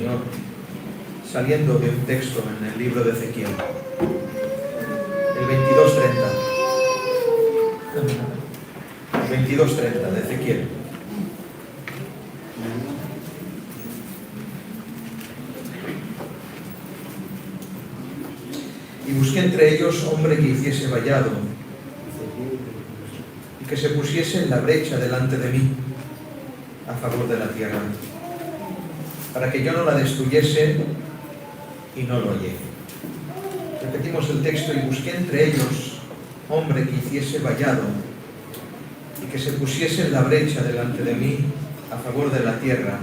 Señor saliendo de un texto en el libro de Ezequiel, el 22:30. 22:30 de Ezequiel. Y busqué entre ellos hombre que hiciese vallado y que se pusiese en la brecha delante de mí a favor de la tierra, para que yo no la destruyese, y no lo hallé. Repetimos el texto: y busqué entre ellos hombre que hiciese vallado y que se pusiese en la brecha delante de mí a favor de la tierra,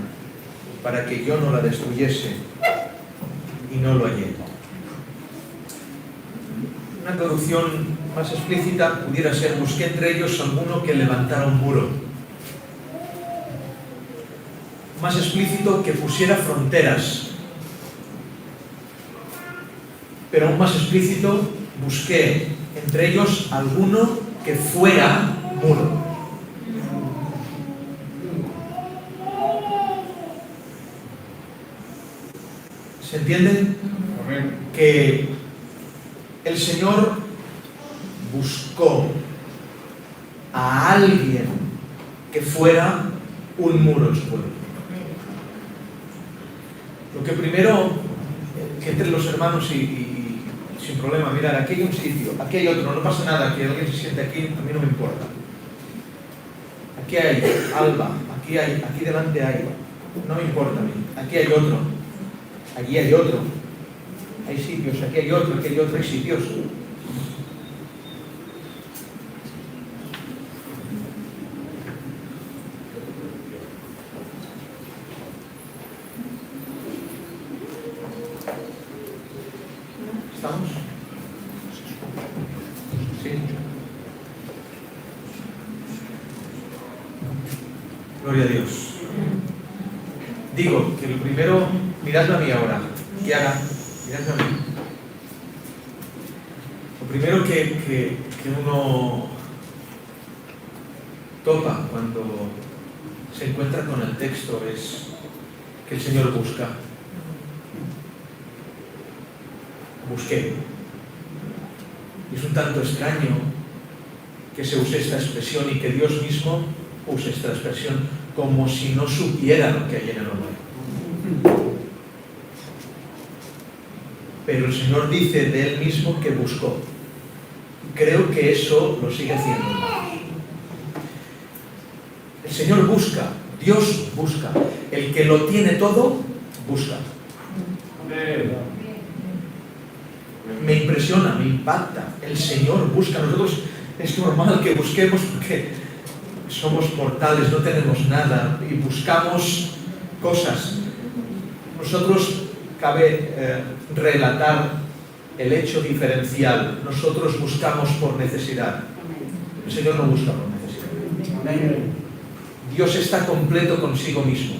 para que yo no la destruyese, y no lo hallé. Una traducción más explícita pudiera ser: busqué entre ellos alguno que levantara un muro. Más explícito, que pusiera fronteras. Pero aún más explícito, busqué entre ellos alguno que fuera muro. ¿Se entiende? Que el Señor buscó a alguien que fuera un muro en su pueblo. Lo que primero, que entre los hermanos y sin problema, mirar, aquí hay un sitio, aquí hay otro, no pasa nada, que alguien se siente aquí, a mí no me importa. Aquí hay Alba, aquí delante hay, no me importa a mí, aquí hay otro, allí hay otro, hay sitios, aquí hay otro, hay sitios. ¿Estamos? Sí. Gloria a Dios. Digo que lo primero, miradme a mí ahora. Y ahora, miradme a mí. Lo primero que uno topa cuando se encuentra con el texto es que el Señor busca. Busqué. Y es un tanto extraño que se use esta expresión y que Dios mismo use esta expresión como si no supiera lo que hay en el hombre. Pero el Señor dice de Él mismo que buscó. Creo que eso lo sigue haciendo, hermanos. El Señor busca, Dios busca. El que lo tiene todo, busca. Me impresiona, me impacta. El Señor busca. Nosotros es normal que busquemos porque somos mortales, no tenemos nada y buscamos cosas. Nosotros cabe relatar el hecho diferencial. Nosotros buscamos por necesidad. El Señor no busca por necesidad. Dios está completo consigo mismo.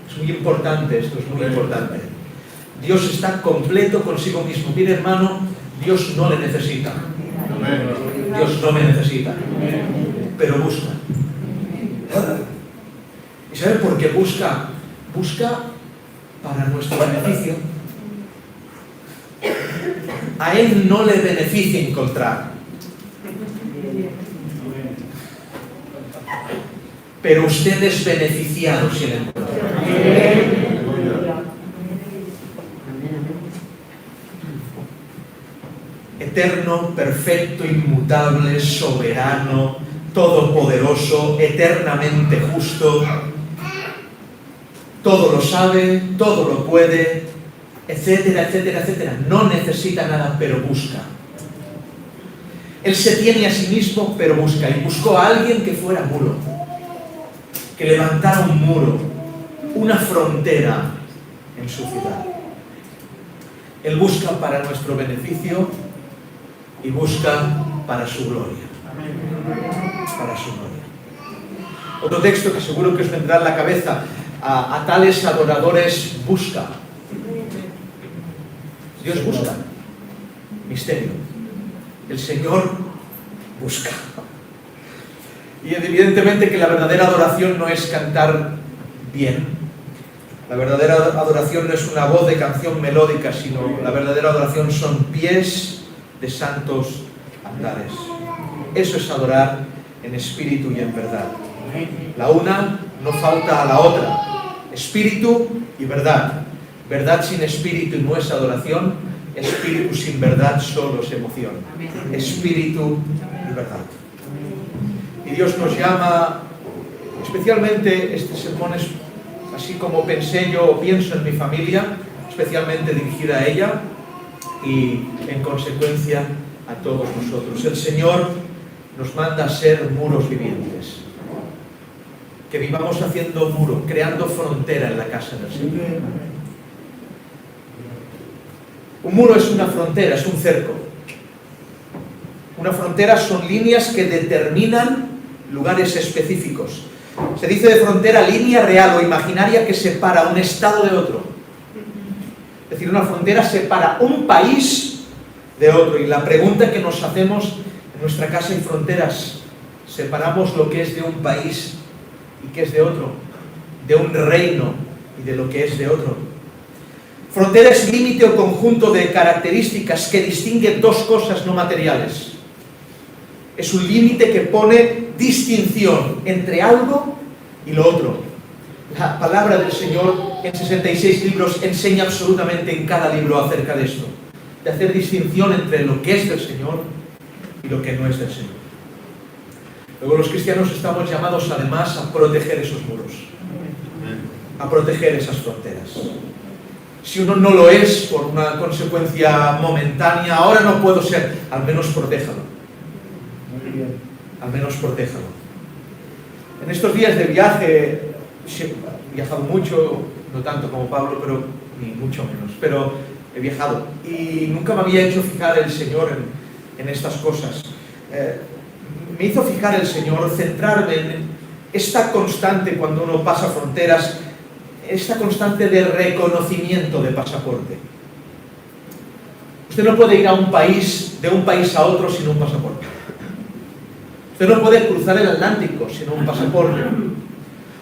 Es muy importante esto, es muy importante. Dios está completo consigo mismo. Mire, hermano, Dios no le necesita. Dios no me necesita. Pero busca. ¿Y sabe por qué busca? Busca para nuestro beneficio. A Él no le beneficia encontrar. Pero usted es beneficiado si le encuentra. Eterno, perfecto, inmutable, soberano, todopoderoso, eternamente justo, todo lo sabe, todo lo puede, etcétera, etcétera, etcétera. No necesita nada, pero busca. Él se tiene a sí mismo, pero busca. Y buscó a alguien que fuera muro, que levantara un muro, una frontera en su ciudad. Él busca para nuestro beneficio y busca para su gloria. Para su gloria. Otro texto que seguro que os vendrá a la cabeza: a tales adoradores busca. Dios busca. Misterio. El Señor busca. Y evidentemente que la verdadera adoración no es cantar bien, La verdadera adoración no es una voz de canción melódica, sino la verdadera adoración son pies de santos altares. Eso es adorar en espíritu y en verdad. La una no falta a la otra. Espíritu y verdad. Verdad sin espíritu no es adoración. Espíritu sin verdad solo es emoción. Espíritu y verdad. Y Dios nos llama, especialmente este sermón es así como pensé yo o pienso en mi familia, especialmente dirigida a ella y en consecuencia a todos nosotros. El Señor nos manda a ser muros vivientes, que vivamos haciendo muro, creando frontera en la casa del Señor. Un muro es una frontera, es un cerco. Una frontera son líneas que determinan lugares específicos. Se dice de frontera línea real o imaginaria que separa un estado de otro. Es decir, una frontera separa un país de otro. Y la pregunta que nos hacemos en nuestra casa hay fronteras. Separamos lo que es de un país y que es de otro. De un reino y de lo que es de otro. Frontera es límite o conjunto de características que distinguen dos cosas no materiales. Es un límite que pone distinción entre algo y lo otro. La palabra del Señor en 66 libros enseña absolutamente en cada libro acerca de esto. De hacer distinción entre lo que es del Señor y lo que no es del Señor. Luego los cristianos estamos llamados además a proteger esos muros. A proteger esas fronteras. Si uno no lo es por una consecuencia momentánea, ahora no puedo ser, al menos protéjalo. Al menos protéjalo. En estos días de viaje, he viajado mucho, no tanto como Pablo, pero ni mucho menos, pero he viajado y nunca me había hecho fijar el Señor en estas cosas. Me hizo fijar el Señor, centrarme en esta constante cuando uno pasa fronteras, esta constante de reconocimiento de pasaporte. Usted no puede ir a un país, de un país a otro sin un pasaporte. Usted no puede cruzar el Atlántico sin un pasaporte,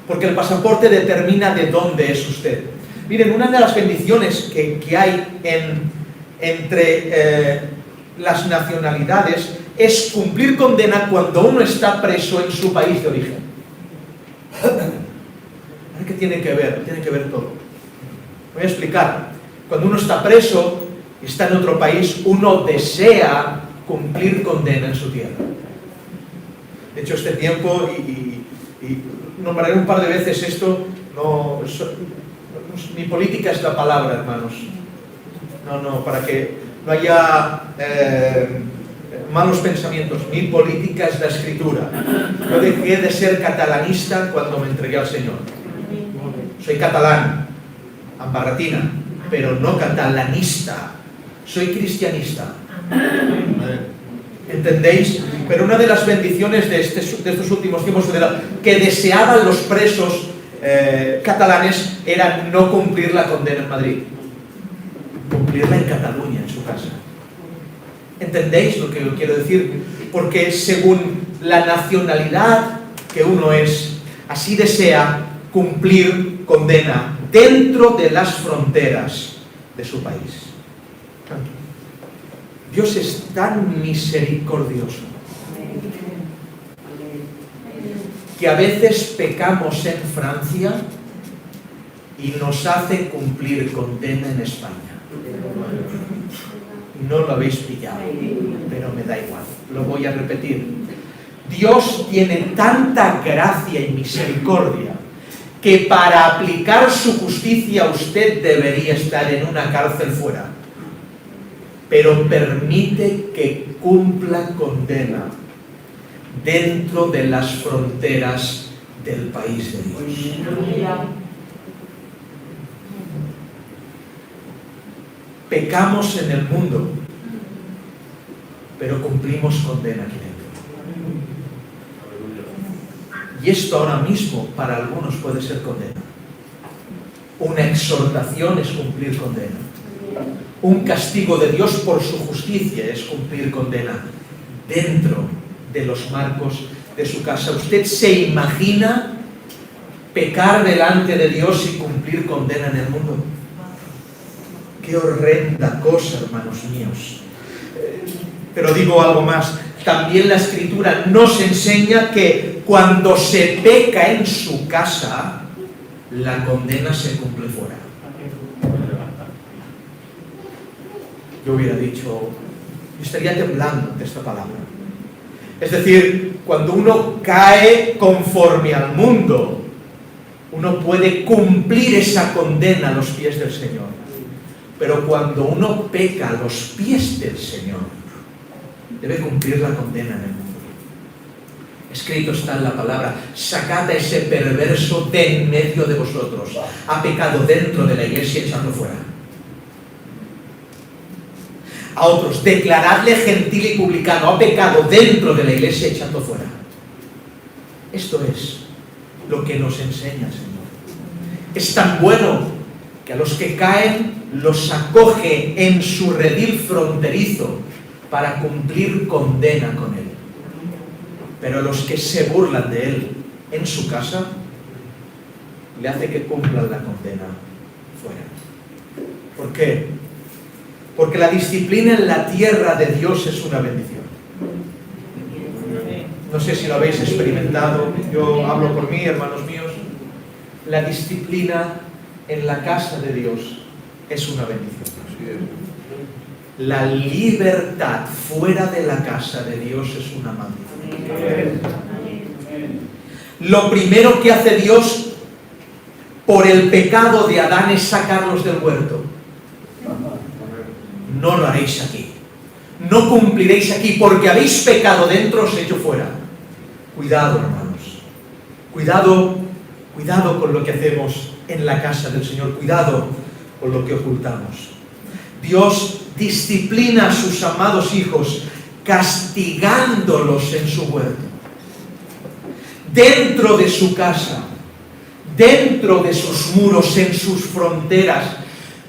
porque el pasaporte determina de dónde es usted. Miren, una de las bendiciones que hay entre las nacionalidades es cumplir condena cuando uno está preso en su país de origen. ¿Qué tiene que ver? Tiene que ver todo. Voy a explicar. Cuando uno está preso y está en otro país, uno desea cumplir condena en su tierra. De hecho, este tiempo, y nombraré un par de veces esto, mi política es la palabra, hermanos. No, para que no haya malos pensamientos. Mi política es la escritura. Yo dejé de ser catalanista cuando me entregué al Señor. Soy catalán, ambarratina, pero no catalanista. Soy cristianista. ¿Entendéis? Pero una de las bendiciones de estos últimos tiempos que deseaban los presos catalanes era no cumplir la condena en Madrid, cumplirla en Cataluña, en su casa. ¿Entendéis lo que yo quiero decir? Porque según la nacionalidad que uno es, así desea cumplir condena dentro de las fronteras de su país. Dios es tan misericordioso que a veces pecamos en Francia y nos hace cumplir condena en España. No lo habéis pillado, pero me da igual, lo voy a repetir. Dios tiene tanta gracia y misericordia que para aplicar su justicia usted debería estar en una cárcel fuera, pero permite que cumpla condena dentro de las fronteras del país de Dios. Pecamos en el mundo, pero cumplimos condena aquí dentro. Y esto ahora mismo para algunos puede ser condena. Una exhortación es cumplir condena. Un castigo de Dios por su justicia es cumplir condena dentro de los marcos de su casa. ¿Usted se imagina pecar delante de Dios y cumplir condena en el mundo. Qué horrenda cosa, hermanos míos. Pero digo algo más. También la Escritura nos enseña que cuando se peca en su casa, la condena se cumple fuera. Yo hubiera dicho, estaría temblando ante esta palabra. Es decir, cuando uno cae conforme al mundo, uno puede cumplir esa condena a los pies del Señor. Pero cuando uno peca a los pies del Señor, debe cumplir la condena en el mundo. Escrito está en la palabra, sacad a ese perverso de en medio de vosotros. Ha pecado dentro de la iglesia, echadlo fuera. A otros, declaradle gentil y publicano. Ha pecado dentro de la iglesia, echadlo fuera. Esto es lo que nos enseña el Señor. Es tan bueno que a los que caen los acoge en su redil fronterizo para cumplir condena con él. Pero a los que se burlan de él en su casa, le hace que cumplan la condena fuera. ¿Por qué? Porque la disciplina en la tierra de Dios es una bendición. No sé si lo habéis experimentado, yo hablo por mí, hermanos míos. La disciplina en la casa de Dios es una bendición. La libertad fuera de la casa de Dios es una maldición. Lo primero que hace Dios por el pecado de Adán es sacarlos del huerto. No lo haréis aquí. No cumpliréis aquí porque habéis pecado dentro, os echo fuera. Cuidado, hermanos. Cuidado con lo que hacemos en la casa del Señor. Cuidado con lo que ocultamos. Dios disciplina a sus amados hijos castigándolos en su huerto. Dentro de su casa, dentro de sus muros, en sus fronteras.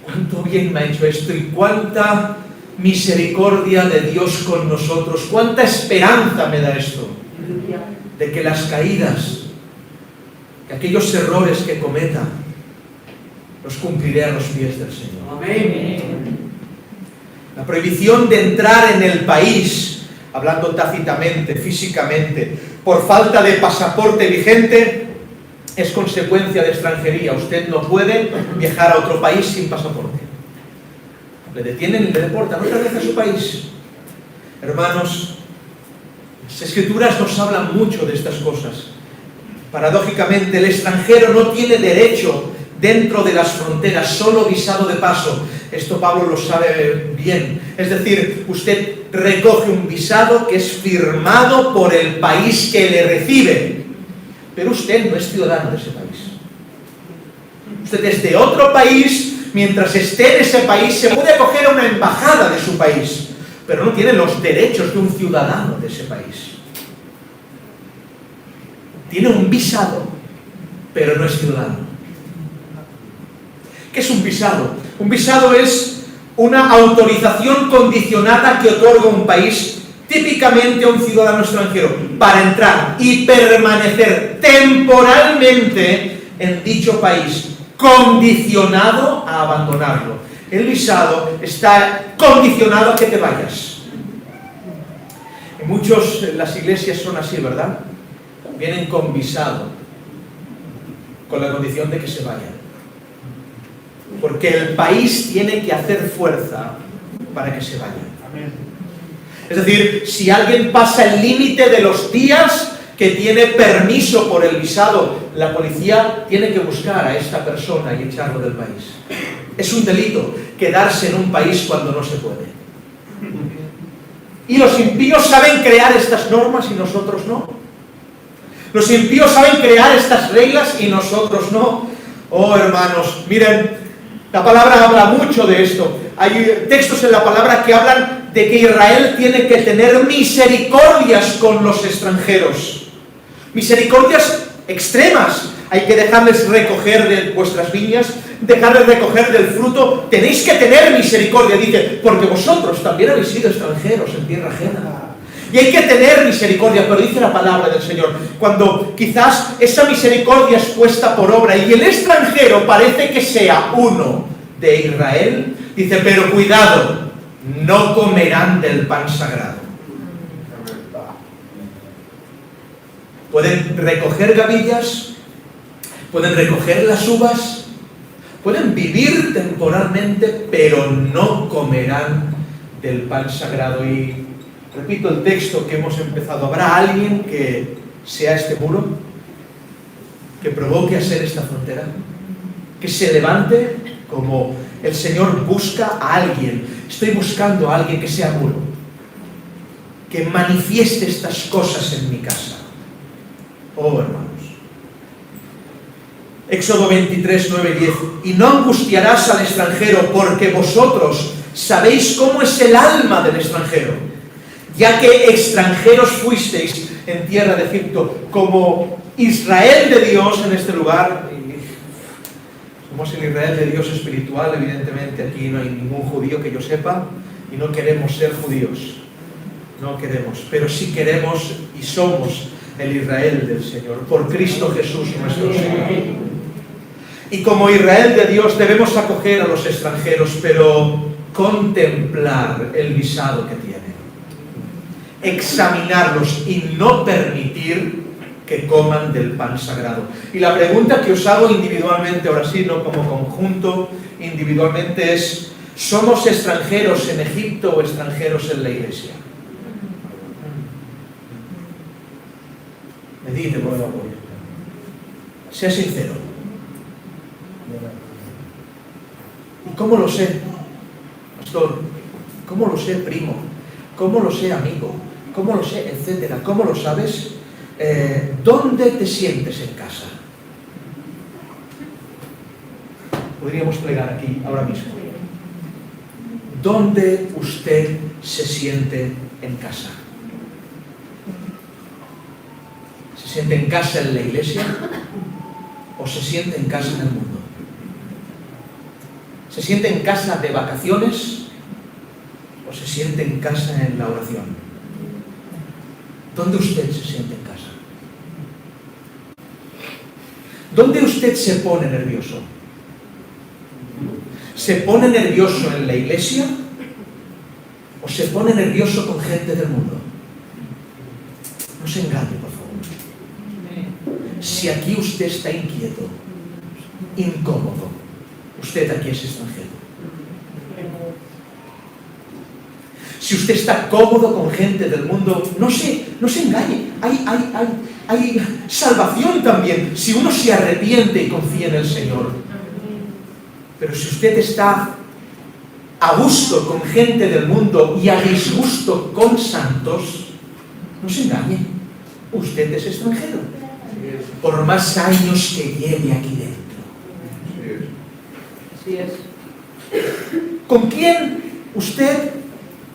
Cuánto bien me ha hecho esto y cuánta misericordia de Dios con nosotros. Cuánta esperanza me da esto. De que las caídas, que aquellos errores que cometa, los cumpliré a los pies del Señor. Amén. La prohibición de entrar en el país, hablando tácitamente, físicamente, por falta de pasaporte vigente, es consecuencia de extranjería. Usted no puede viajar a otro país sin pasaporte. Le detienen y le deportan otra vez a su país. Hermanos, las Escrituras nos hablan mucho de estas cosas. Paradójicamente, el extranjero no tiene derecho dentro de las fronteras, solo visado de paso. Esto Pablo lo sabe bien. Es decir, usted recoge un visado que es firmado por el país que le recibe, pero usted no es ciudadano de ese país. Usted es de otro país. Mientras esté en ese país, se puede acoger a una embajada de su país, pero no tiene los derechos de un ciudadano de ese país. Tiene un visado, pero no es ciudadano. ¿Qué es un visado? Un visado es una autorización condicionada que otorga un país, típicamente a un ciudadano extranjero, para entrar y permanecer temporalmente en dicho país, condicionado a abandonarlo. El visado está condicionado a que te vayas. En muchos, las iglesias son así, ¿verdad? Vienen con visado, con la condición de que se vayan. Porque el país tiene que hacer fuerza para que se vayan. Es decir, si alguien pasa el límite de los días que tiene permiso por el visado, la policía tiene que buscar a esta persona y echarlo del país. Es un delito quedarse en un país cuando no se puede. Y los impíos saben crear estas normas y nosotros no. Los impíos saben crear estas reglas y nosotros no. Oh, hermanos, miren, la palabra habla mucho de esto. Hay textos en la palabra que hablan de que Israel tiene que tener misericordias con los extranjeros. Misericordias extremas. Hay que dejarles recoger de vuestras viñas, dejarles recoger del fruto. Tenéis que tener misericordia, dice, porque vosotros también habéis sido extranjeros en tierra ajena. Y hay que tener misericordia, pero dice la palabra del Señor, cuando quizás esa misericordia es puesta por obra y el extranjero parece que sea uno de Israel, dice, pero cuidado, no comerán del pan sagrado. Pueden recoger gavillas, pueden recoger las uvas, pueden vivir temporalmente, pero no comerán del pan sagrado. Y repito el texto que hemos empezado. ¿Habrá alguien que sea este muro? Que provoque a ser esta frontera. Que se levante como el Señor busca a alguien. Estoy buscando a alguien que sea muro. Que manifieste estas cosas en mi casa. Oh, hermanos. Éxodo 23, 9 y 10. Y no angustiarás al extranjero, porque vosotros sabéis cómo es el alma del extranjero, ya que extranjeros fuisteis en tierra de Egipto, como Israel de Dios en este lugar. Somos el Israel de Dios espiritual, evidentemente aquí no hay ningún judío que yo sepa, y no queremos ser judíos, no queremos, pero sí queremos y somos el Israel del Señor, por Cristo Jesús nuestro Señor. Y como Israel de Dios debemos acoger a los extranjeros, pero contemplar el visado que tienen, examinarlos y no permitir que coman del pan sagrado. Y la pregunta que os hago individualmente, ahora sí, no como conjunto, individualmente es: ¿somos extranjeros en Egipto o extranjeros en la iglesia? Medite, por favor. Sea sincero. ¿Y cómo lo sé, pastor? ¿Cómo lo sé, primo? ¿Cómo lo sé, amigo? ¿Cómo lo sé, etcétera? ¿Cómo lo sabes? ¿Dónde te sientes en casa? Podríamos plegar aquí ahora mismo. ¿Dónde usted se siente en casa? ¿Se siente en casa en la iglesia o se siente en casa en el mundo? ¿Se siente en casa de vacaciones o se siente en casa en la oración? ¿Dónde usted se siente en casa? ¿Dónde usted se pone nervioso? ¿Se pone nervioso en la iglesia o se pone nervioso con gente del mundo? No se engañe, por favor. Si aquí usted está inquieto, incómodo, usted aquí es extranjero. Si usted está cómodo con gente del mundo, no se engañe. Hay salvación también si uno se arrepiente y confía en el Señor. Pero si usted está a gusto con gente del mundo y a disgusto con santos, no se engañe. Usted es extranjero, por más años que lleve aquí dentro. Así es. ¿Con quién usted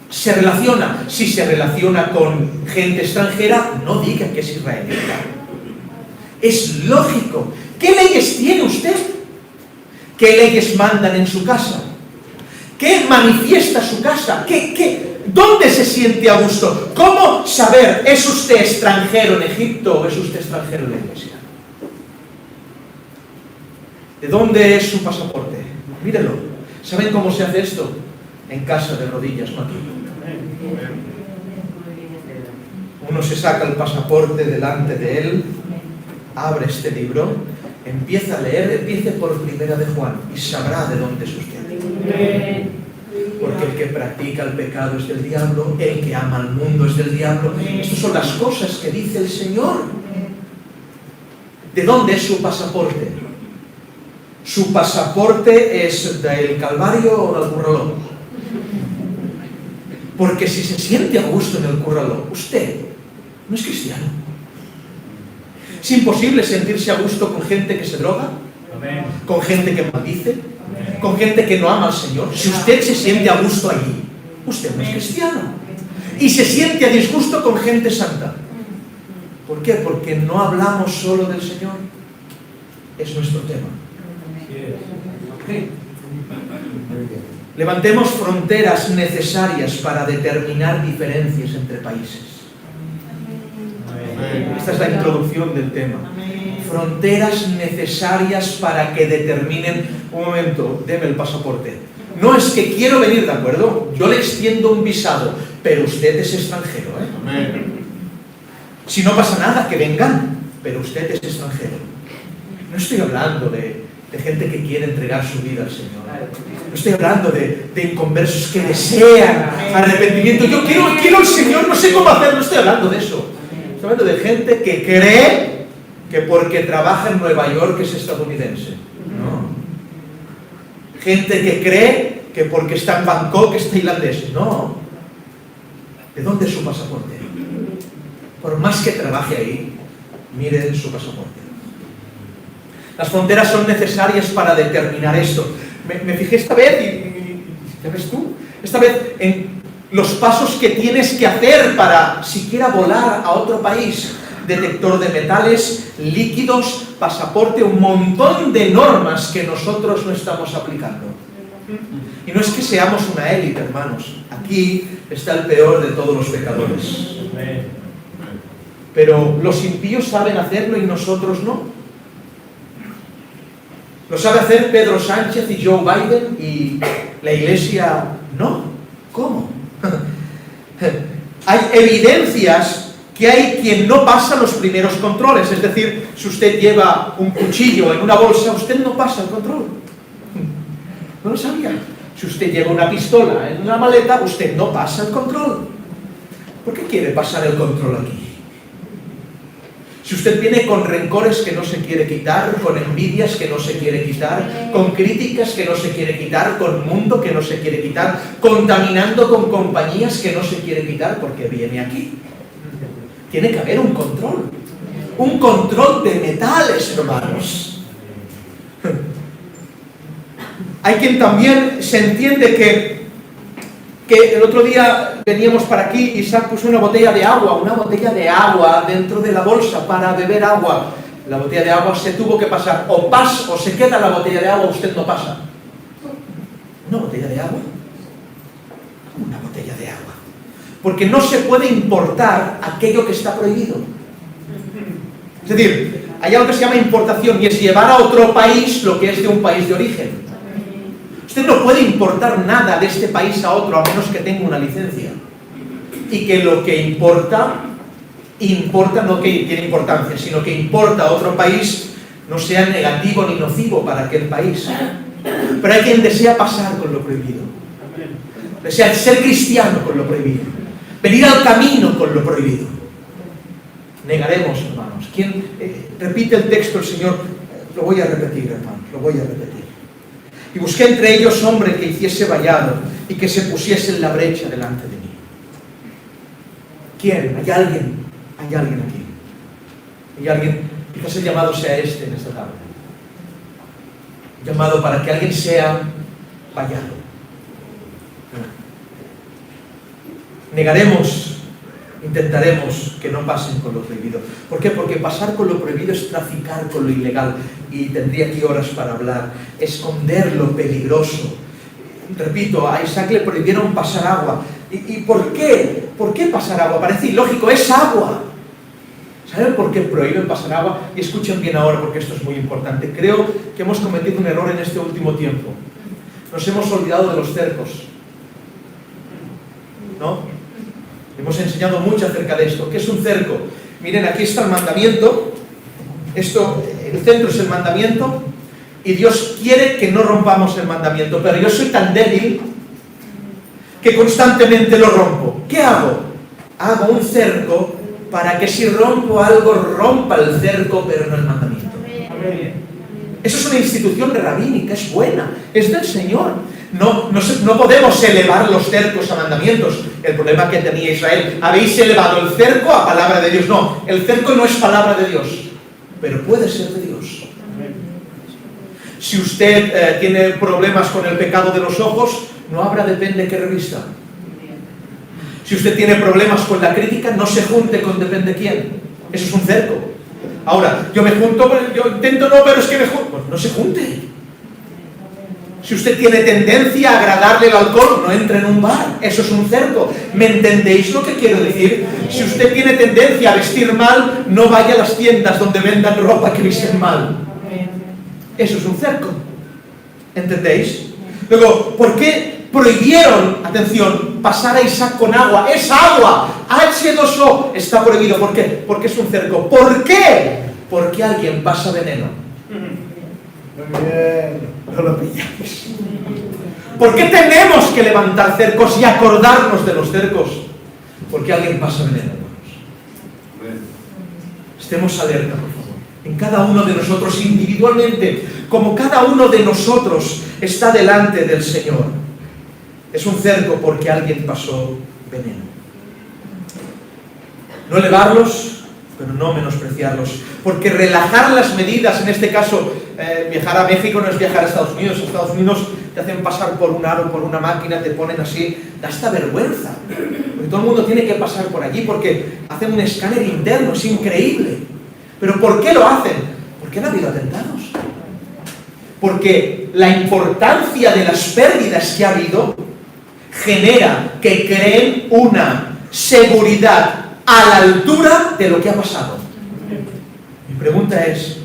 se relaciona? Si se relaciona con gente extranjera, no diga que es israelita. Es lógico. ¿Qué leyes tiene usted? ¿Qué leyes mandan en su casa? ¿Qué manifiesta su casa? ¿Dónde se siente a gusto? ¿Cómo saber, es usted extranjero en Egipto o es usted extranjero en la iglesia? ¿De dónde es su pasaporte? Mírelo. ¿Saben cómo se hace esto? En casa, de rodillas, no aquí. Uno se saca el pasaporte delante de él, abre este libro, empieza a leer, empiece por Primera de Juan y sabrá de dónde es usted. Porque el que practica el pecado es del diablo, el que ama al mundo es del diablo. Estas son las cosas que dice el Señor. ¿De dónde es su pasaporte? ¿Su pasaporte es del Calvario o del Curraló? Porque si se siente a gusto en el Curraló, usted no es cristiano. Es imposible sentirse a gusto con gente que se droga, con gente que maldice, con gente que no ama al Señor. Si usted se siente a gusto allí, usted no es cristiano. Y se siente a disgusto con gente santa. ¿Por qué? Porque no hablamos solo del Señor. Es nuestro tema. Levantemos fronteras necesarias para determinar diferencias entre países. Esta es la introducción del tema. Fronteras necesarias para que determinen, un momento, deme el pasaporte. No es que quiero venir, ¿de acuerdo? Yo le extiendo un visado, pero usted es extranjero, ¿eh? Si no pasa nada, que vengan, pero usted es extranjero. No estoy hablando de gente que quiere entregar su vida al Señor. No estoy hablando de inconversos que desean arrepentimiento. Yo quiero al Señor, no sé cómo hacerlo. No estoy hablando de eso. Estoy hablando de gente que cree que porque trabaja en Nueva York es estadounidense. No. Gente que cree que porque está en Bangkok es tailandés. No. ¿De dónde es su pasaporte? Por más que trabaje ahí, mire su pasaporte. Las fronteras son necesarias para determinar esto. Me fijé esta vez y ¿ya ves tú? Esta vez en los pasos que tienes que hacer para siquiera volar a otro país. Detector de metales, líquidos, pasaporte, un montón de normas que nosotros no estamos aplicando. Y no es que seamos una élite, hermanos. Aquí está el peor de todos los pecadores. Pero los impíos saben hacerlo y nosotros no. Lo sabe hacer Pedro Sánchez y Joe Biden y la Iglesia no. ¿Cómo? Hay evidencias que hay quien no pasa los primeros controles. Es decir, si usted lleva un cuchillo en una bolsa, usted no pasa el control. ¿No lo sabía? Si usted lleva una pistola en una maleta, usted no pasa el control. ¿Por qué quiere pasar el control aquí? Si usted viene con rencores que no se quiere quitar, con envidias que no se quiere quitar, con críticas que no se quiere quitar, con mundo que no se quiere quitar, contaminando con compañías que no se quiere quitar, porque viene aquí. Tiene que haber un control de metales, hermanos. Hay quien también se entiende que el otro día veníamos para aquí y Isaac puso una botella de agua dentro de la bolsa para beber agua. La botella de agua se tuvo que pasar, o se queda la botella de agua, usted no pasa. ¿Una botella de agua? Una botella de agua. Porque no se puede importar aquello que está prohibido. Es decir, hay algo que se llama importación y es llevar a otro país lo que es de un país de origen. Usted no puede importar nada de este país a otro a menos que tenga una licencia. Y que lo que importa no que tiene importancia, sino que importa a otro país no sea negativo ni nocivo para aquel país. Pero hay quien desea pasar con lo prohibido. Desea ser cristiano con lo prohibido. Venir al camino con lo prohibido. Negaremos, hermanos. ¿Quién repite el texto el Señor? Lo voy a repetir, hermanos, lo voy a repetir. Y busqué entre ellos hombre que hiciese vallado y que se pusiese en la brecha delante de mí. ¿Quién? ¿Hay alguien? Hay alguien aquí. Hay alguien, quizás el llamado sea este en esta tarde. Llamado para que alguien sea vallado. Negaremos, intentaremos que no pasen con lo prohibido. ¿Por qué? Porque pasar con lo prohibido es traficar con lo ilegal. Y tendría aquí horas para hablar. Esconder lo peligroso. Repito, a Isaac le prohibieron pasar agua. ¿Y por qué? ¿Por qué pasar agua? Parece ilógico, es agua. ¿Saben por qué prohíben pasar agua? Y escuchen bien ahora porque esto es muy importante. Creo que hemos cometido un error en este último tiempo. Nos hemos olvidado de los cercos. ¿No? Hemos enseñado mucho acerca de esto. ¿Qué es un cerco? Miren, aquí está el mandamiento. El centro es el mandamiento. Y Dios quiere que no rompamos el mandamiento. Pero yo soy tan débil que constantemente lo rompo. ¿Qué hago? Hago un cerco para que si rompo algo, rompa el cerco, pero no el mandamiento. Eso es una institución rabínica, es buena, es del Señor. No podemos elevar los cercos a mandamientos. El problema que tenía Israel, habéis elevado el cerco a palabra de Dios. No, el cerco no es palabra de Dios, pero puede ser de Dios. Si usted tiene problemas con el pecado de los ojos, no abra depende qué revista. Si usted tiene problemas con la crítica, no se junte con depende quién. Eso es un cerco. Ahora, yo intento no, pero es que me junto. Pues no se junte. Si usted tiene tendencia a agradarle el alcohol, no entre en un bar. Eso es un cerco. ¿Me entendéis lo que quiero decir? Si usted tiene tendencia a vestir mal, no vaya a las tiendas donde vendan ropa que visten mal. Eso es un cerco. ¿Entendéis? Luego, ¿por qué prohibieron, atención, pasar a Isaac con agua? ¡Es agua! H2O está prohibido. ¿Por qué? Porque es un cerco. ¿Por qué? Porque alguien pasa veneno. Muy bien, no lo pilláis. ¿Por qué tenemos que levantar cercos y acordarnos de los cercos? Porque alguien pasa veneno, hermanos. Estemos alerta, por favor. En cada uno de nosotros individualmente, como cada uno de nosotros está delante del Señor. Es un cerco porque alguien pasó veneno. No elevarlos, pero no menospreciarlos. Porque relajar las medidas, en este caso, viajar a México no es viajar a Estados Unidos. En Estados Unidos te hacen pasar por un aro, por una máquina, te ponen así, da hasta vergüenza. Porque todo el mundo tiene que pasar por allí porque hacen un escáner interno, es increíble. ¿Pero por qué lo hacen? Porque han habido atentados. Porque la importancia de las pérdidas que ha habido genera que creen una seguridad a la altura de lo que ha pasado. Mi pregunta es,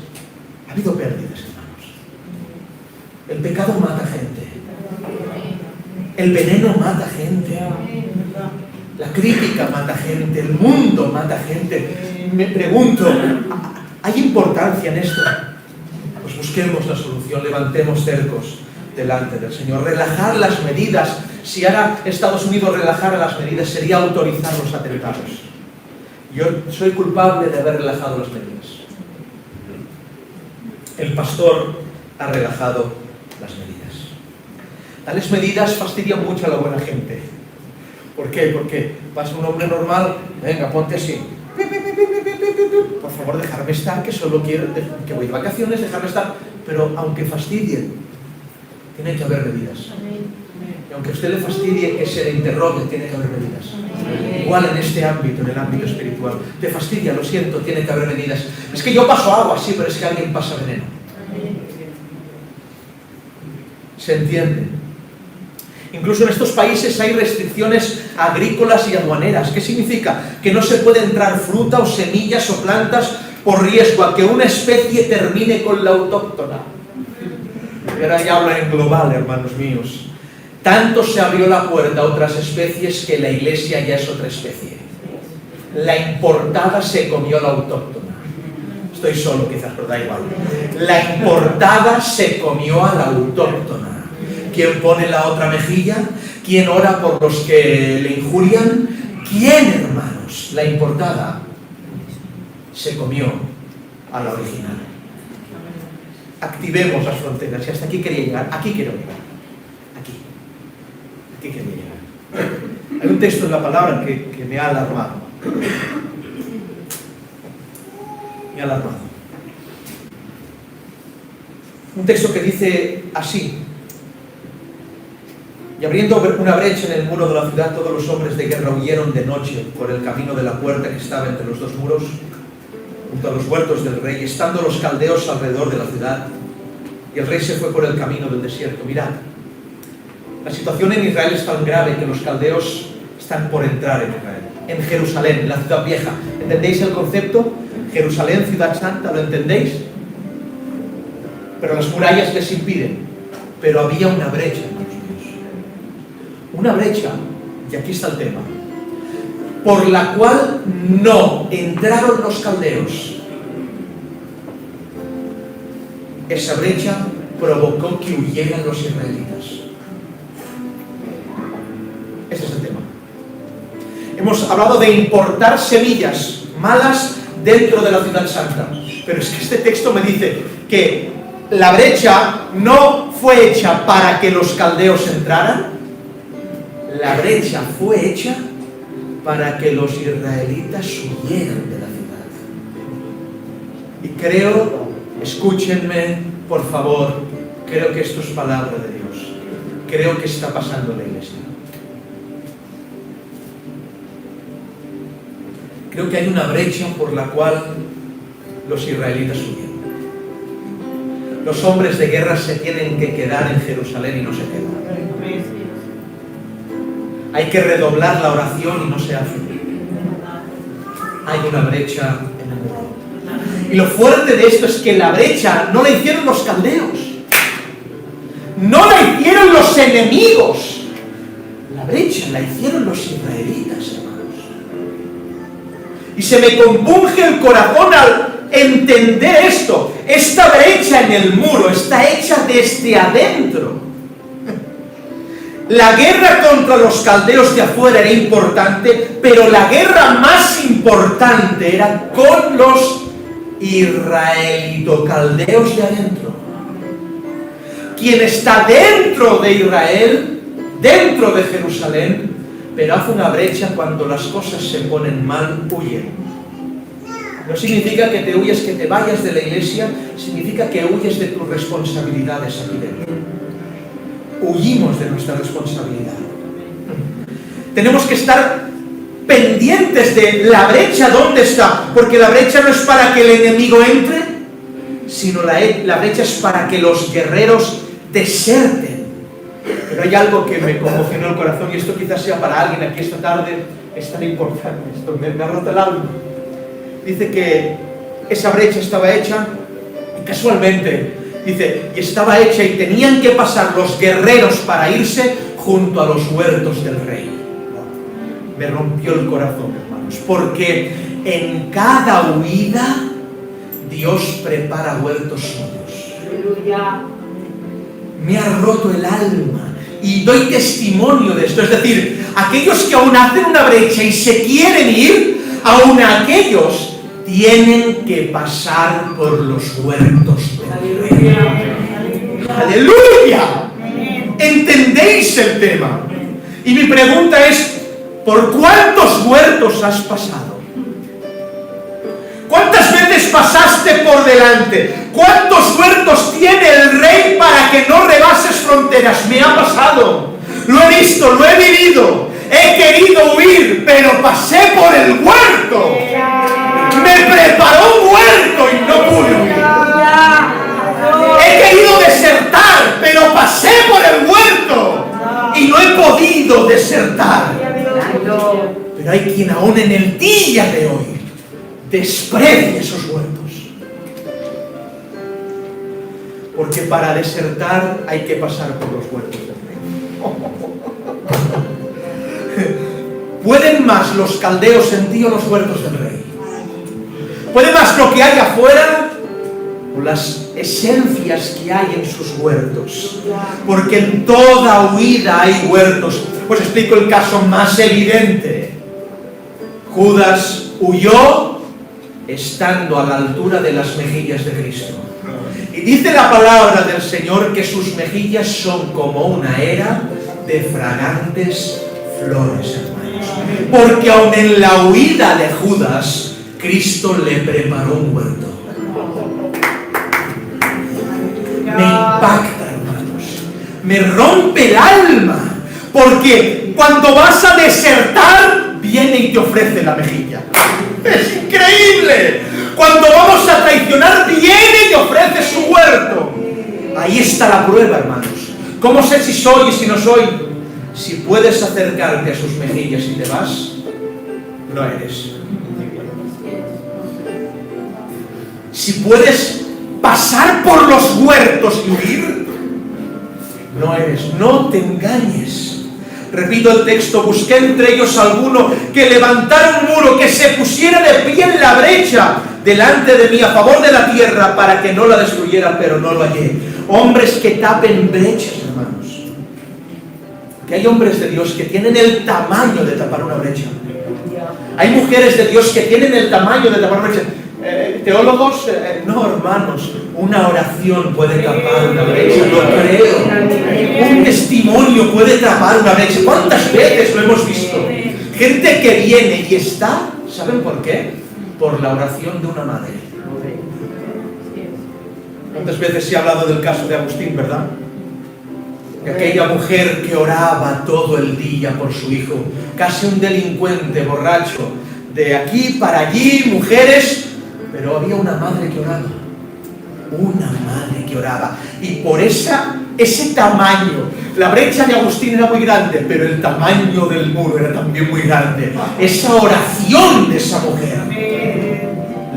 ¿ha habido pérdidas, hermanos? El pecado mata gente. El veneno mata gente. La crítica mata gente. El mundo mata gente. Me pregunto, ¿hay importancia en esto? Pues busquemos la solución, levantemos cercos delante del Señor. Relajar las medidas. Si ahora Estados Unidos relajara las medidas, sería autorizar los atentados. Yo soy culpable de haber relajado las medidas. El pastor ha relajado las medidas. Tales medidas fastidian mucho a la buena gente. ¿Por qué? Porque vas un hombre normal, venga, ponte así. Por favor, dejarme estar, que solo quiero, que voy de vacaciones, dejarme estar. Pero aunque fastidien, tiene que haber medidas. Y aunque a usted le fastidie que se le interrogue, tiene que haber medidas. Igual en este ámbito, en el ámbito espiritual. Te fastidia, lo siento, tiene que haber medidas. Es que yo paso agua, sí, pero es que alguien pasa veneno. ¿Se entiende? Incluso en estos países hay restricciones agrícolas y aduaneras. ¿Qué significa? Que no se puede entrar fruta o semillas o plantas por riesgo a que una especie termine con la autóctona. Y ahora ya hablo en global, hermanos míos. Tanto se abrió la puerta a otras especies que la iglesia ya es otra especie. La importada se comió la autóctona. Estoy solo quizás, pero da igual. La importada se comió a la autóctona. ¿Quién pone la otra mejilla? ¿Quién ora por los que le injurian? ¿Quién, hermanos? La importada se comió a la original. Activemos las fronteras. Y hasta aquí quería llegar. Aquí quiero llegar. Aquí quería llegar. Hay un texto en la palabra que me ha alarmado. Me ha alarmado. Un texto que dice así: y abriendo una brecha en el muro de la ciudad, todos los hombres de guerra huyeron de noche por el camino de la puerta que estaba entre los dos muros, junto a los huertos del rey, estando los caldeos alrededor de la ciudad, y el rey se fue por el camino del desierto. Mirad, la situación en Israel es tan grave que los caldeos están por entrar en Israel, en Jerusalén, en la ciudad vieja. ¿Entendéis el concepto? Jerusalén, ciudad santa, ¿lo entendéis? Pero las murallas les impiden. Pero había una brecha, hermanos míos. Una brecha, y aquí está el tema, por la cual no entraron los caldeos. Esa brecha provocó que huyeran los israelitas. Ese es el tema. Hemos hablado de importar semillas malas dentro de la ciudad santa. Pero es que este texto me dice que la brecha no fue hecha para que los caldeos entraran. La brecha fue hecha para que los israelitas huyeran de la ciudad. Y creo, escúchenme, por favor, creo que esto es palabra de Dios. Creo que está pasando en la iglesia. Creo que hay una brecha por la cual los israelitas huyen. Los hombres de guerra se tienen que quedar en Jerusalén y no se quedan. Hay que redoblar la oración y no se hace. hay una brecha en el muro. Y lo fuerte de esto es que la brecha no la hicieron los caldeos, no la hicieron los enemigos, la brecha la hicieron los israelitas, hermanos. Y se me compunge el corazón al entender esto. Esta brecha en el muro está hecha desde adentro. La guerra contra los caldeos de afuera era importante, pero la guerra más importante era con los israelito-caldeos de adentro. Quien está dentro de Israel, dentro de Jerusalén, pero hace una brecha cuando las cosas se ponen mal, huye. No significa que te huyes, que te vayas de la iglesia, significa que huyes de tus responsabilidades aquí dentro. Huimos de nuestra responsabilidad. Tenemos que estar pendientes de la brecha, ¿dónde está? Porque la brecha no es para que el enemigo entre, sino la brecha es para que los guerreros deserten. Pero hay algo que me conmocionó el corazón, y esto quizás sea para alguien aquí esta tarde, es tan importante, esto me ha roto el alma. Dice que esa brecha estaba hecha, y casualmente, dice, y estaba hecha y tenían que pasar los guerreros para irse junto a los huertos del rey. Me rompió el corazón, hermanos, porque en cada huida Dios prepara huertos suyos. Me ha roto el alma y doy testimonio de esto. Es decir, aquellos que aún hacen una brecha y se quieren ir, aún aquellos tienen que pasar por los huertos del rey. ¡Aleluya! ¿Entendéis el tema? Y mi pregunta es, ¿por cuántos huertos has pasado? ¿Cuántas veces pasaste por delante? ¿Cuántos huertos tiene el rey para que no rebases fronteras? Me ha pasado, lo he visto, lo he vivido, he querido huir, pero pasé por el huerto. Me preparó un huerto y no pude huir. He querido desertar, pero pasé por el huerto y no he podido desertar. Pero hay quien aún en el día de hoy desprecia esos huertos. Porque para desertar hay que pasar por los huertos del rey. ¿Pueden más los caldeos en ti o los huertos del rey? ¿Puede más lo que hay afuera o las esencias que hay en sus huertos? Porque en toda huida hay huertos. Pues explico el caso más evidente. Judas huyó estando a la altura de las mejillas de Cristo. Y dice la palabra del Señor que sus mejillas son como una era de fragantes flores, hermanos. Porque aun en la huida de Judas, Cristo le preparó un huerto. Me impacta, hermanos. Me rompe el alma. Porque cuando vas a desertar, viene y te ofrece la mejilla. ¡Es increíble! Cuando vamos a traicionar, viene y ofrece su huerto. Ahí está la prueba, hermanos. ¿Cómo sé si soy y si no soy? Si puedes acercarte a sus mejillas y te vas, no eres. Si puedes pasar por los huertos y huir, no eres. No te engañes. Repito el texto, busqué entre ellos alguno que levantara un muro, que se pusiera de pie en la brecha delante de mí a favor de la tierra para que no la destruyera, pero no lo hallé. Hombres que tapen brechas, hermanos. Que hay hombres de Dios que tienen el tamaño de tapar una brecha. Hay mujeres de Dios que tienen el tamaño de tapar una brecha. Teólogos, no, hermanos, una oración puede tapar una brecha, lo creo. Un testimonio puede tapar una brecha. ¿Cuántas veces lo hemos visto? Gente que viene y está, ¿saben por qué? Por la oración de una madre. ¿Cuántas veces se ha hablado del caso de Agustín, verdad? De aquella mujer que oraba todo el día por su hijo, casi un delincuente borracho, de aquí para allí, mujeres. Pero había una madre que oraba. Una madre que oraba. Y por ese tamaño, la brecha de Agustín era muy grande, pero el tamaño del muro era también muy grande. Esa oración de esa mujer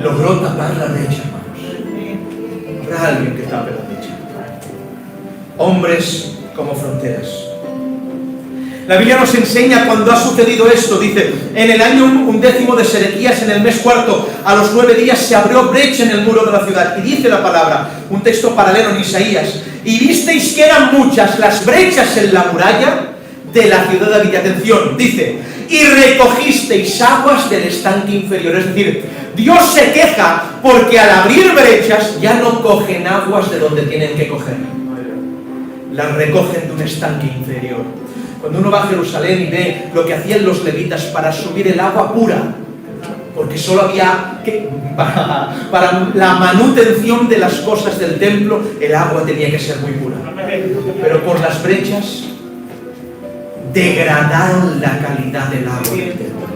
logró tapar la brecha, hermanos. Habrá alguien que tape la brecha. Hombres como fronteras. La Biblia nos enseña cuando ha sucedido esto. Dice, en el año 11 de Sedequías, en el mes 4, a los 9 días se abrió brecha en el muro de la ciudad. Y dice la palabra, un texto paralelo en Isaías, y visteis que eran muchas las brechas en la muralla de la ciudad de David. Atención, dice, y recogisteis aguas del estanque inferior. Es decir, Dios se queja porque al abrir brechas ya no cogen aguas de donde tienen que coger. Las recogen de un estanque inferior. Cuando uno va a Jerusalén y ve lo que hacían los levitas para subir el agua pura, porque solo había que, para la manutención de las cosas del templo, el agua tenía que ser muy pura. Pero por las brechas degradaron la calidad del agua del templo.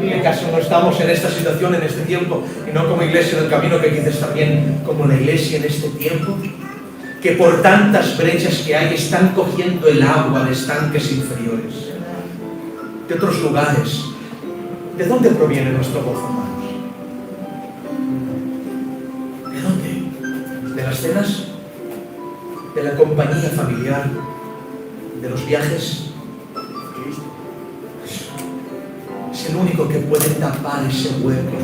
¿En caso no estamos en esta situación, en este tiempo, y no como iglesia del camino, que quizás también como la iglesia en este tiempo? Que por tantas brechas que hay están cogiendo el agua de estanques inferiores, de otros lugares. ¿De dónde proviene nuestro gozo, hermanos? ¿De dónde? ¿De las cenas? ¿De la compañía familiar? ¿De los viajes? Es el único que puede tapar ese hueco.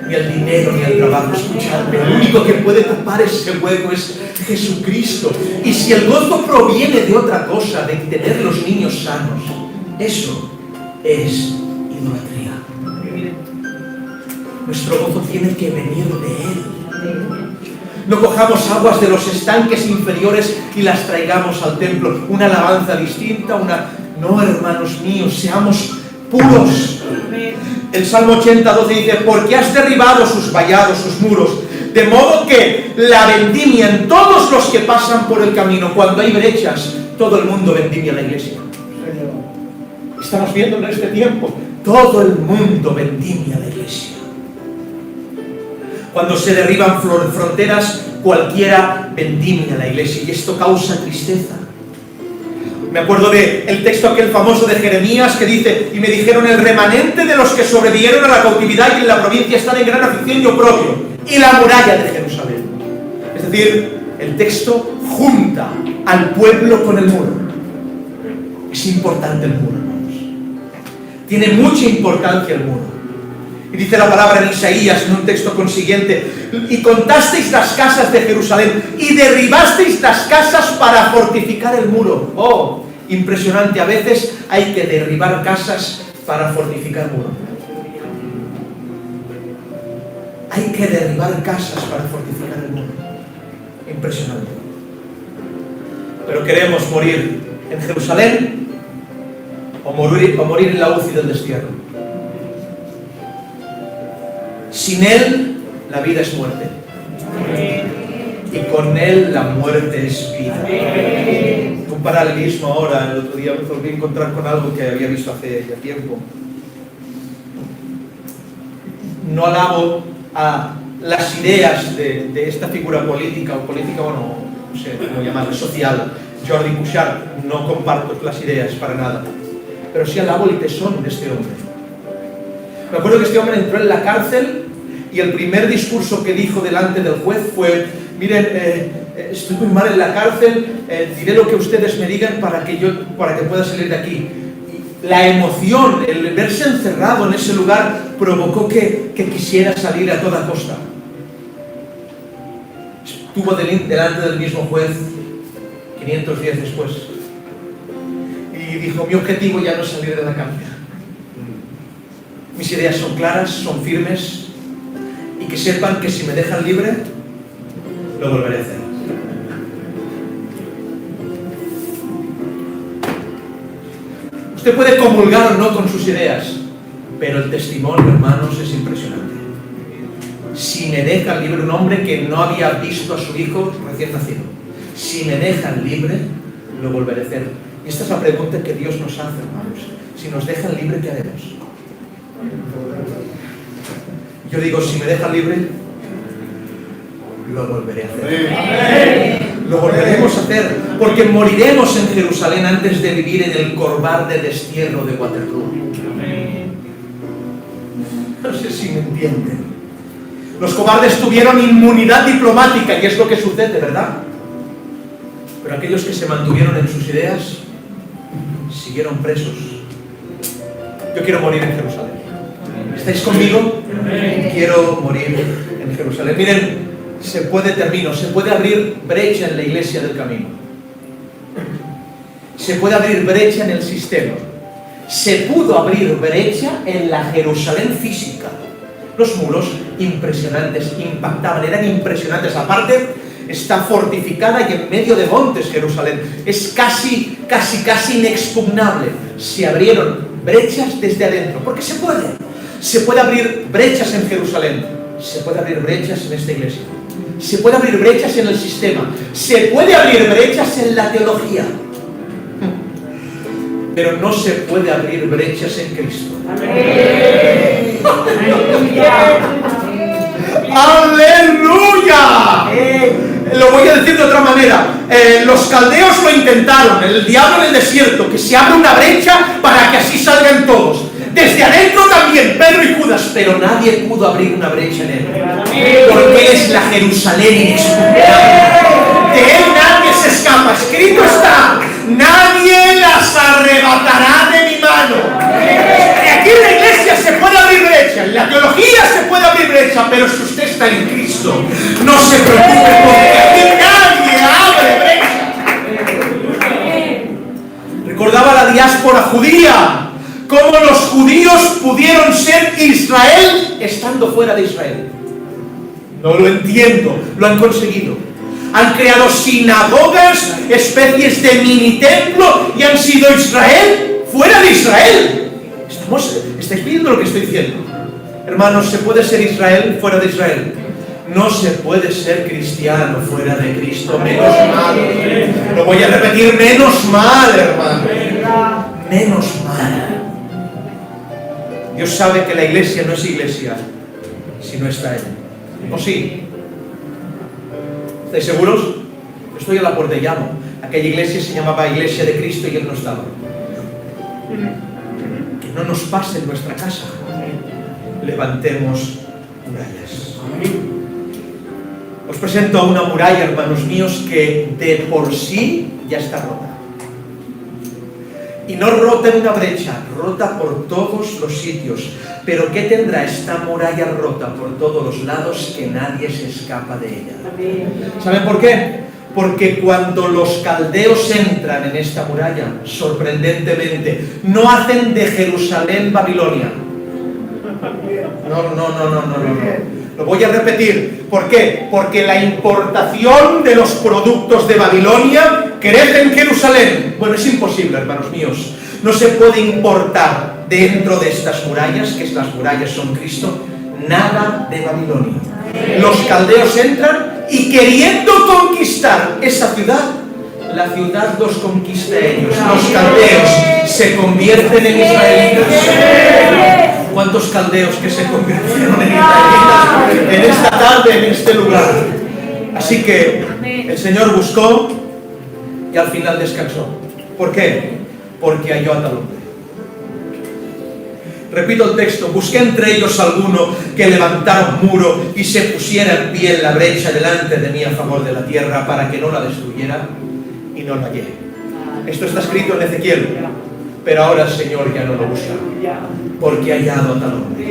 Ni el dinero, ni el trabajo. Escuchadme, el único que puede tapar ese hueco es Jesucristo. Y si el gozo proviene de otra cosa, de tener los niños sanos, eso es idolatría. Nuestro gozo tiene que venir de Él. No cojamos aguas de los estanques inferiores y las traigamos al templo. Una alabanza distinta, No, hermanos míos, seamos puros. El Salmo 80:12 dice, porque has derribado sus vallados, sus muros, de modo que la vendimian todos los que pasan por el camino. Cuando hay brechas, todo el mundo vendimia la iglesia. Estamos viendo en este tiempo, todo el mundo vendimia la iglesia. Cuando se derriban fronteras, cualquiera vendimia la iglesia, y esto causa tristeza. Me acuerdo del texto aquel famoso de Jeremías que dice, y me dijeron, el remanente de los que sobrevivieron a la cautividad y en la provincia están en gran aflicción y oprobio, y la muralla de Jerusalén. Es decir, el texto junta al pueblo con el muro. Es importante el muro, hermanos. Tiene mucha importancia el muro. Y dice la palabra en Isaías, en un texto consiguiente, y contasteis las casas de Jerusalén, y derribasteis las casas para fortificar el muro. Oh, impresionante, a veces hay que derribar casas para fortificar muro. Hay que derribar casas para fortificar el muro. Impresionante. Pero queremos morir en Jerusalén o morir en la UCI del destierro. Sin Él, la vida es muerte. Y con Él, la muerte es vida. Un paralelismo ahora, el otro día me volví a encontrar con algo que había visto hace ya tiempo. No alabo a las ideas de esta figura política, bueno, no sé cómo llamarlo, social, Jordi Cuixart. No comparto las ideas para nada. Pero sí alabo el tesón de este hombre. Me acuerdo que este hombre entró en la cárcel y el primer discurso que dijo delante del juez fue, miren, estoy muy mal en la cárcel, diré lo que ustedes me digan para que pueda salir de aquí. Y la emoción, el verse encerrado en ese lugar provocó que quisiera salir a toda costa. Estuvo delante del mismo juez 500 días después y dijo, mi objetivo ya no es salir de la cárcel. Mis ideas son claras, son firmes, y que sepan que si me dejan libre, lo volveré a hacer. Usted puede comulgar o no con sus ideas, pero el testimonio, hermanos, es impresionante. Si me dejan libre, un hombre que no había visto a su hijo recién nacido, si me dejan libre, lo volveré a hacer. Y esta es la pregunta que Dios nos hace, hermanos. Si nos dejan libre, ¿qué haremos? Yo digo, si me dejan libre, lo volveré a hacer. Lo volveremos a hacer, porque moriremos en Jerusalén antes de vivir en el corval de destierro de Waterloo. No sé si me entienden. Los cobardes tuvieron inmunidad diplomática, y es lo que sucede, ¿verdad? Pero aquellos que se mantuvieron en sus ideas siguieron presos. Yo quiero morir en Jerusalén. ¿Estáis conmigo? Quiero morir en Jerusalén. Miren, se puede abrir brecha en la iglesia del camino. Se puede abrir brecha en el sistema. Se pudo abrir brecha en la Jerusalén física. Los muros, impresionantes, impactaban, eran impresionantes. Aparte, está fortificada y en medio de montes Jerusalén. Es casi inexpugnable. Se abrieron brechas desde adentro, porque se puede. Se puede abrir brechas en Jerusalén. Se puede abrir brechas en esta iglesia. Se puede abrir brechas en el sistema. Se puede abrir brechas en la teología. Pero no se puede abrir brechas en Cristo. ¡Amén! ¡Aleluya! Lo voy a decir de otra manera. Los caldeos lo intentaron, el diablo en el desierto, que se abra una brecha para que así salgan todos. Desde adentro también, Pedro y Judas, pero nadie pudo abrir una brecha en él. Porque él es la Jerusalén inexpugnable. De él nadie se escapa. Escrito está: nadie las arrebatará de mi mano. Aquí en la iglesia se puede abrir brecha, en la teología se puede abrir brecha, pero si usted está en Cristo, no se preocupe, porque aquí nadie abre brecha. Recordaba la diáspora judía, cómo los judíos pudieron ser Israel estando fuera de Israel. No lo entiendo, lo han conseguido. Han creado sinagogas, especies de mini templo, y han sido Israel fuera de Israel. ¿Estáis viendo lo que estoy diciendo? Hermanos, ¿se puede ser Israel fuera de Israel? No se puede ser cristiano fuera de Cristo, menos mal. Lo voy a repetir, menos mal, hermano. Menos mal. Dios sabe que la iglesia no es iglesia si no está Él. ¿O sí? ¿Estáis seguros? Yo estoy a la puerta y llamo. Aquella iglesia se llamaba Iglesia de Cristo y Él no estaba. Que no nos pase en nuestra casa. Levantemos murallas. Os presento a una muralla, hermanos míos, que de por sí ya está rota. Y no rota en una brecha, rota por todos los sitios. Pero ¿qué tendrá esta muralla rota por todos los lados? Que nadie se escapa de ella. ¿Saben por qué? Porque cuando los caldeos entran en esta muralla, sorprendentemente, no hacen de Jerusalén Babilonia. No. Lo voy a repetir. ¿Por qué? Porque la importación de los productos de Babilonia crece en Jerusalén. Bueno, es imposible, hermanos míos. No se puede importar dentro de estas murallas, que estas murallas son Cristo, nada de Babilonia. Los caldeos entran y queriendo conquistar esa ciudad, la ciudad los conquista a ellos. Los caldeos se convierten en israelitas. ¿Cuántos caldeos que se convirtieron en israelitas en esta tarde, en este lugar? Así que el Señor buscó y al final descansó. ¿Por qué? Porque halló a tal hombre. Repito el texto: busqué entre ellos alguno que levantara un muro y se pusiera en pie en la brecha delante de mí a favor de la tierra, para que no la destruyera, y no la hallé. Esto está escrito en Ezequiel, pero ahora el Señor ya no lo busca, porque ha hallado a tal hombre.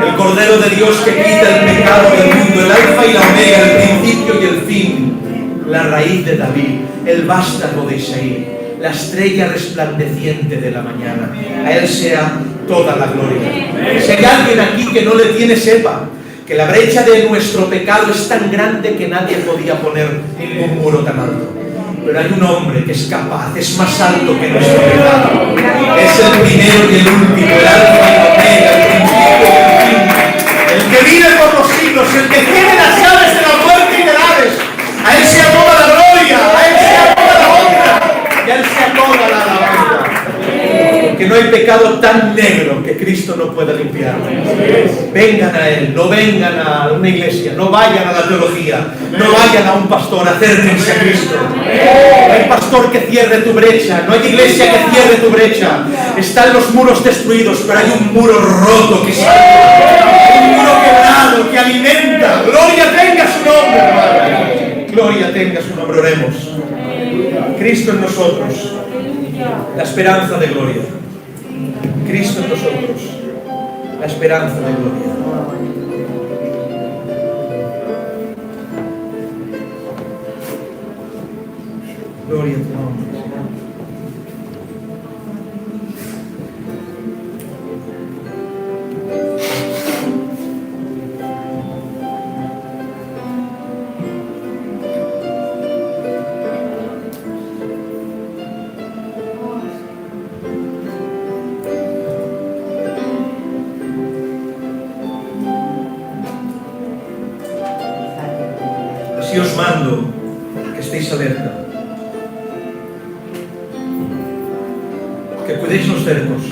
El Cordero de Dios que quita el pecado del mundo, el alfa y la omega, el principio y el fin, la raíz de David, el vástago de Isaí, la estrella resplandeciente de la mañana. A Él sea toda la gloria. Si hay alguien aquí que no le tiene, sepa que la brecha de nuestro pecado es tan grande que nadie podía poner ningún muro tan alto. Pero hay un hombre que es capaz, es más alto que nuestro pecado. Es el primero y el último, el alfa y la omega, el principio y el fin, el que vive por los siglos, el que tiene las llaves de la muerte y del Hades. A Él sea toda la gloria, a Él sea toda la honra, y a Él sea toda la alabanza. Que no hay pecado tan negro que Cristo no pueda limpiar. Vengan a Él, no vengan a una iglesia, no vayan a la teología, no vayan a un pastor, acérquense a Cristo. No hay pastor que cierre tu brecha, no hay iglesia que cierre tu brecha. Están los muros destruidos, pero hay un muro roto que salva. Hay un muro quebrado que alimenta. Gloria tenga su nombre, hermano. Gloria tenga su nombre, oremos. Cristo en nosotros, la esperanza de gloria. Cristo en nosotros, la esperanza de gloria. Gloria a tu nombre, Señor. Así os mando que estéis alerta, que cuidéis los cercos,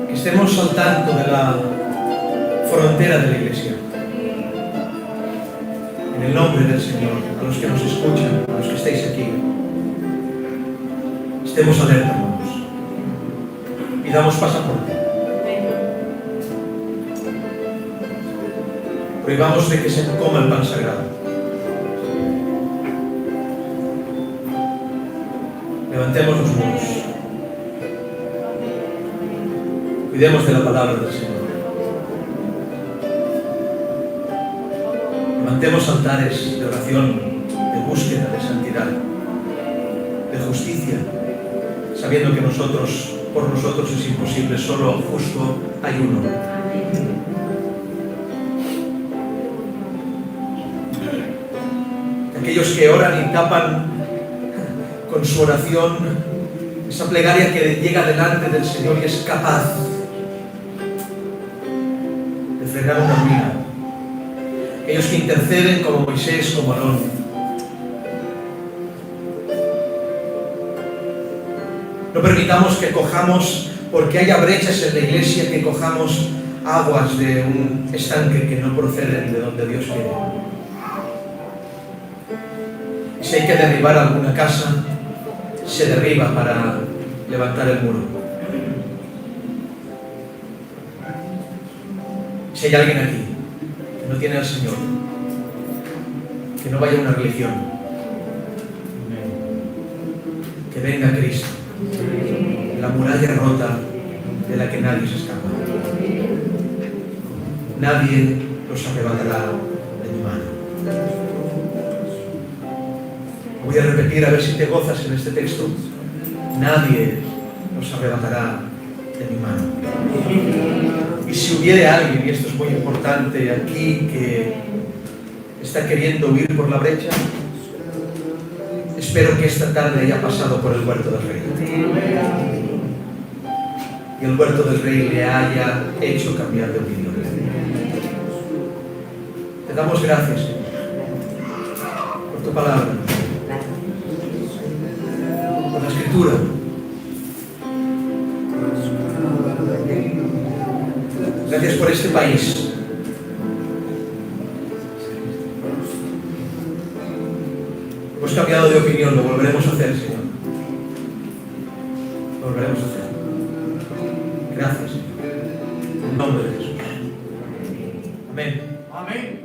que estemos al tanto de la frontera de la iglesia. En el nombre del Señor, a los que nos escuchan, a los que estéis aquí, estemos alerta, hermanos, y damos pasaporte. Prohibamos de que se coma el pan sagrado. Levantemos los muros. Cuidemos de la palabra del Señor. Levantemos altares de oración, de búsqueda, de santidad, de justicia, sabiendo que por nosotros es imposible, solo justo hay uno. Aquellos que oran y tapan con su oración esa plegaria que llega delante del Señor y es capaz de frenar una ruina. Aquellos que interceden como Moisés, como Aarón. No permitamos que cojamos, porque haya brechas en la iglesia, que cojamos aguas de un estanque que no proceden de donde Dios quiere. Si hay que derribar alguna casa, se derriba para levantar el muro. Si hay alguien aquí que no tiene al Señor, que no vaya a una religión, que venga Cristo, la muralla rota de la que nadie se escapa. Nadie los arrebatará de mi mano. Voy a repetir a ver si te gozas en este texto. Nadie los arrebatará de mi mano. Y si hubiere alguien, y esto es muy importante aquí, que está queriendo huir por la brecha, espero que esta tarde haya pasado por el huerto del Rey. Y el huerto del Rey le haya hecho cambiar de opinión. Te damos gracias, Señor, por tu palabra, por la Escritura. Gracias por este país. Hemos cambiado de opinión, lo volveremos a hacer, Señor. Lo volveremos a hacer. Gracias, Señor. En nombre de Jesús. Amén. Amén.